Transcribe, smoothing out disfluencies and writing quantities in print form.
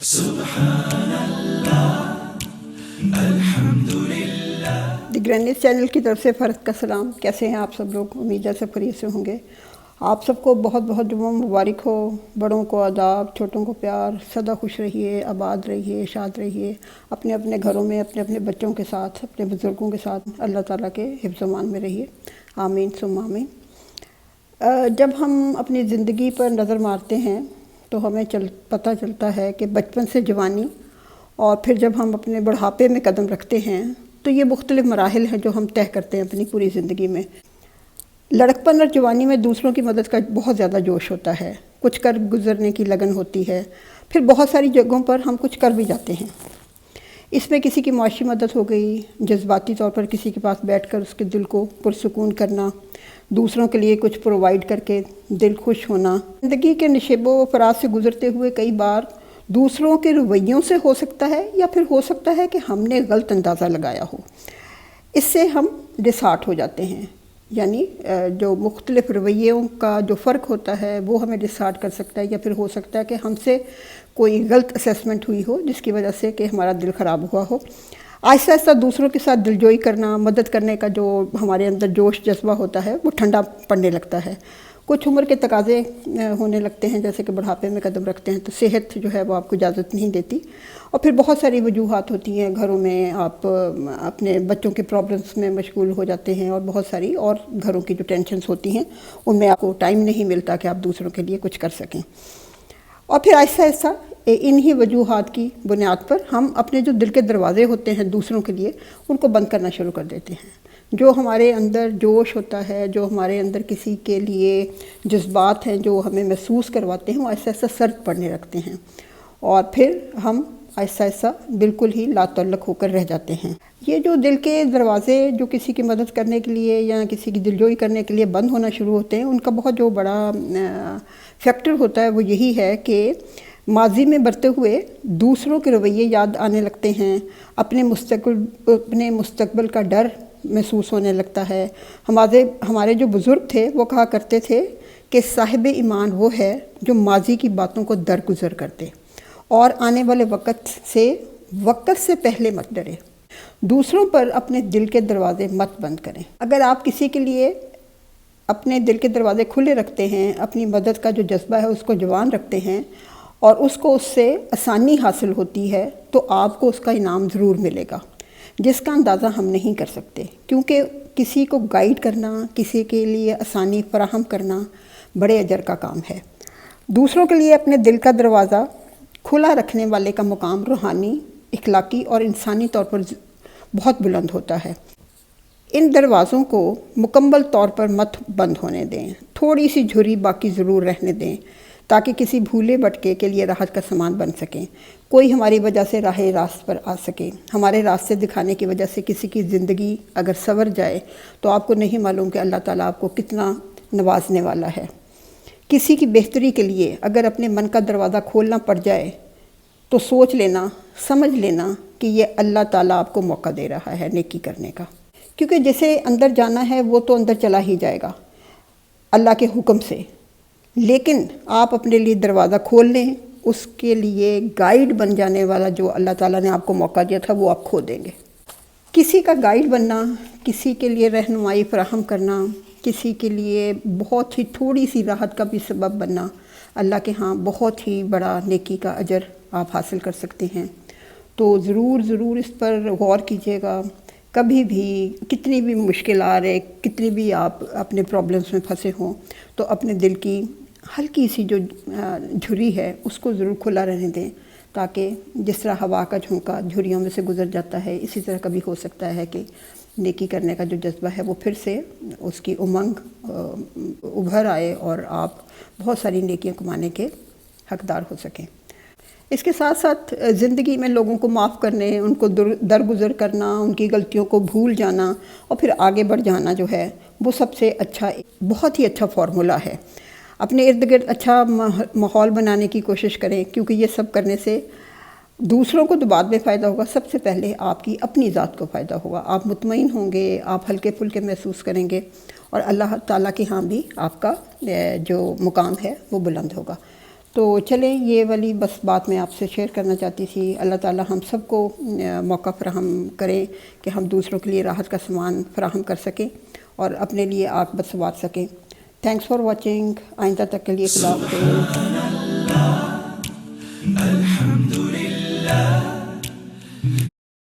سبحان اللہ الحمدللہ۔ دی گرینڈنیس چینل کی طرف سے فرد کا سلام۔ کیسے ہیں آپ سب لوگ؟ امید ہے سب خیریت سے ہوں گے۔ آپ سب کو بہت بہت جمعہ مبارک ہو۔ بڑوں کو آداب، چھوٹوں کو پیار۔ سدا خوش رہیے، آباد رہیے، شاد رہیے، اپنے اپنے گھروں میں اپنے اپنے بچوں کے ساتھ، اپنے بزرگوں کے ساتھ اللہ تعالیٰ کے حفظ و امان میں رہیے۔ آمین ثم آمین۔ جب ہم اپنی زندگی پر نظر مارتے ہیں تو ہمیں پتہ چلتا ہے کہ بچپن سے جوانی اور پھر جب ہم اپنے بڑھاپے میں قدم رکھتے ہیں تو یہ مختلف مراحل ہیں جو ہم طے کرتے ہیں اپنی پوری زندگی میں۔ لڑکپن اور جوانی میں دوسروں کی مدد کا بہت زیادہ جوش ہوتا ہے، کچھ کر گزرنے کی لگن ہوتی ہے، پھر بہت ساری جگہوں پر ہم کچھ کر بھی جاتے ہیں۔ اس میں کسی کی معاشی مدد ہو گئی، جذباتی طور پر کسی کے پاس بیٹھ کر اس کے دل کو پرسکون کرنا، دوسروں کے لیے کچھ پرووائڈ کر کے دل خوش ہونا۔ زندگی کے نشیب و فراز سے گزرتے ہوئے کئی بار دوسروں کے رویوں سے ہو سکتا ہے یا پھر ہو سکتا ہے کہ ہم نے غلط اندازہ لگایا ہو، اس سے ہم ڈسہارٹ ہو جاتے ہیں۔ یعنی جو مختلف رویوں کا جو فرق ہوتا ہے وہ ہمیں ڈسہارٹ کر سکتا ہے، یا پھر ہو سکتا ہے کہ ہم سے کوئی غلط اسیسمنٹ ہوئی ہو جس کی وجہ سے کہ ہمارا دل خراب ہوا ہو۔ آہستہ آہستہ دوسروں کے ساتھ دلجوئی کرنا، مدد کرنے کا جو ہمارے اندر جوش جذبہ ہوتا ہے وہ ٹھنڈا پڑنے لگتا ہے۔ کچھ عمر کے تقاضے ہونے لگتے ہیں، جیسے کہ بڑھاپے میں قدم رکھتے ہیں تو صحت جو ہے وہ آپ کو اجازت نہیں دیتی، اور پھر بہت ساری وجوہات ہوتی ہیں گھروں میں، آپ اپنے بچوں کے پرابلمس میں مشغول ہو جاتے ہیں، اور بہت ساری اور گھروں کی جو ٹینشنز ہوتی ہیں ان میں آپ کو ٹائم نہیں ملتا کہ آپ دوسروں کے لیے کچھ کر سکیں۔ اور پھر آہستہ آہستہ انہی وجوہات کی بنیاد پر ہم اپنے جو دل کے دروازے ہوتے ہیں دوسروں کے لیے ان کو بند کرنا شروع کر دیتے ہیں۔ جو ہمارے اندر جوش ہوتا ہے، جو ہمارے اندر کسی کے لیے جذبات ہیں جو ہمیں محسوس کرواتے ہیں، وہ آہستہ آہستہ سرد پڑنے لگتے ہیں، اور پھر ہم آہستہ آہستہ بالکل ہی لا تعلق ہو کر رہ جاتے ہیں۔ یہ جو دل کے دروازے جو کسی کی مدد کرنے کے لیے یا کسی کی دلجوئی کرنے کے لیے بند ہونا شروع ہوتے ہیں، ان کا بہت جو بڑا فیکٹر ہوتا ہے وہ یہی ہے کہ ماضی میں برتے ہوئے دوسروں کے رویے یاد آنے لگتے ہیں، اپنے مستقبل کا ڈر محسوس ہونے لگتا ہے۔ ہمارے جو بزرگ تھے وہ کہا کرتے تھے کہ صاحب ایمان وہ ہے جو ماضی کی باتوں کو درگزر کرتے اور آنے والے وقت سے پہلے مت ڈرے۔ دوسروں پر اپنے دل کے دروازے مت بند کریں۔ اگر آپ کسی کے لیے اپنے دل کے دروازے کھلے رکھتے ہیں، اپنی مدد کا جو جذبہ ہے اس کو جوان رکھتے ہیں، اور اس کو اس سے آسانی حاصل ہوتی ہے، تو آپ کو اس کا انعام ضرور ملے گا، جس کا اندازہ ہم نہیں کر سکتے، کیونکہ کسی کو گائیڈ کرنا، کسی کے لیے آسانی فراہم کرنا بڑے اجر کا کام ہے۔ دوسروں کے لیے اپنے دل کا دروازہ کھلا رکھنے والے کا مقام روحانی، اخلاقی اور انسانی طور پر بہت بلند ہوتا ہے۔ ان دروازوں کو مکمل طور پر مت بند ہونے دیں، تھوڑی سی جھری باقی ضرور رہنے دیں، تاکہ کسی بھولے بھٹکے کے لیے راحت کا سامان بن سکیں، کوئی ہماری وجہ سے راہ راست پر آ سکے۔ ہمارے راستے دکھانے کی وجہ سے کسی کی زندگی اگر سنور جائے تو آپ کو نہیں معلوم کہ اللہ تعالیٰ آپ کو کتنا نوازنے والا ہے۔ کسی کی بہتری کے لیے اگر اپنے من کا دروازہ کھولنا پڑ جائے تو سوچ لینا، سمجھ لینا کہ یہ اللہ تعالیٰ آپ کو موقع دے رہا ہے نیکی کرنے کا، کیونکہ جسے اندر جانا ہے وہ تو اندر چلا ہی جائے گا اللہ کے حکم سے، لیکن آپ اپنے لیے دروازہ کھول لیں، اس کے لیے گائیڈ بن جانے والا جو اللہ تعالیٰ نے آپ کو موقع دیا تھا وہ آپ کھو دیں گے۔ کسی کا گائیڈ بننا، کسی کے لیے رہنمائی فراہم کرنا، کسی کے لیے بہت ہی تھوڑی سی راحت کا بھی سبب بننا، اللہ کے ہاں بہت ہی بڑا نیکی کا اجر آپ حاصل کر سکتے ہیں۔ تو ضرور اس پر غور کیجیے گا۔ کبھی بھی کتنی بھی مشکل آ رہے، کتنی بھی آپ اپنے پرابلمس میں پھنسے ہوں، تو اپنے دل کی ہلکی سی جو جھری ہے اس کو ضرور کھلا رہنے دیں، تاکہ جس طرح ہوا کا جھونکا جھریوں میں سے گزر جاتا ہے، اسی طرح کبھی ہو سکتا ہے کہ نیکی کرنے کا جو جذبہ ہے وہ پھر سے اس کی امنگ ابھر آئے اور آپ بہت ساری نیکیاں کمانے کے حقدار ہو سکیں۔ اس کے ساتھ ساتھ زندگی میں لوگوں کو معاف کرنے، ان کو درگزر کرنا، ان کی غلطیوں کو بھول جانا اور پھر آگے بڑھ جانا جو ہے وہ سب سے اچھا، بہت ہی اچھا فارمولا ہے۔ اپنے ارد گرد اچھا ماحول بنانے کی کوشش کریں، کیونکہ یہ سب کرنے سے دوسروں کو تو بعد میں فائدہ ہوگا، سب سے پہلے آپ کی اپنی ذات کو فائدہ ہوگا۔ آپ مطمئن ہوں گے، آپ ہلکے پھلکے محسوس کریں گے، اور اللہ تعالیٰ کے ہاں بھی آپ کا جو مقام ہے وہ بلند ہوگا۔ تو تو چلیں یہ والی بس بات میں آپ سے شیئر کرنا چاہتی تھی. اللہ تعالی ہم سب کو موقع فراہم کریں کہ ہم دوسروں کے لیے راحت کا سامان فراہم کر سکیں اور اپنے لیے عاقبت سنوار سکیں. Thanks for watching. آئندہ تک کے لیے خدا حافظ.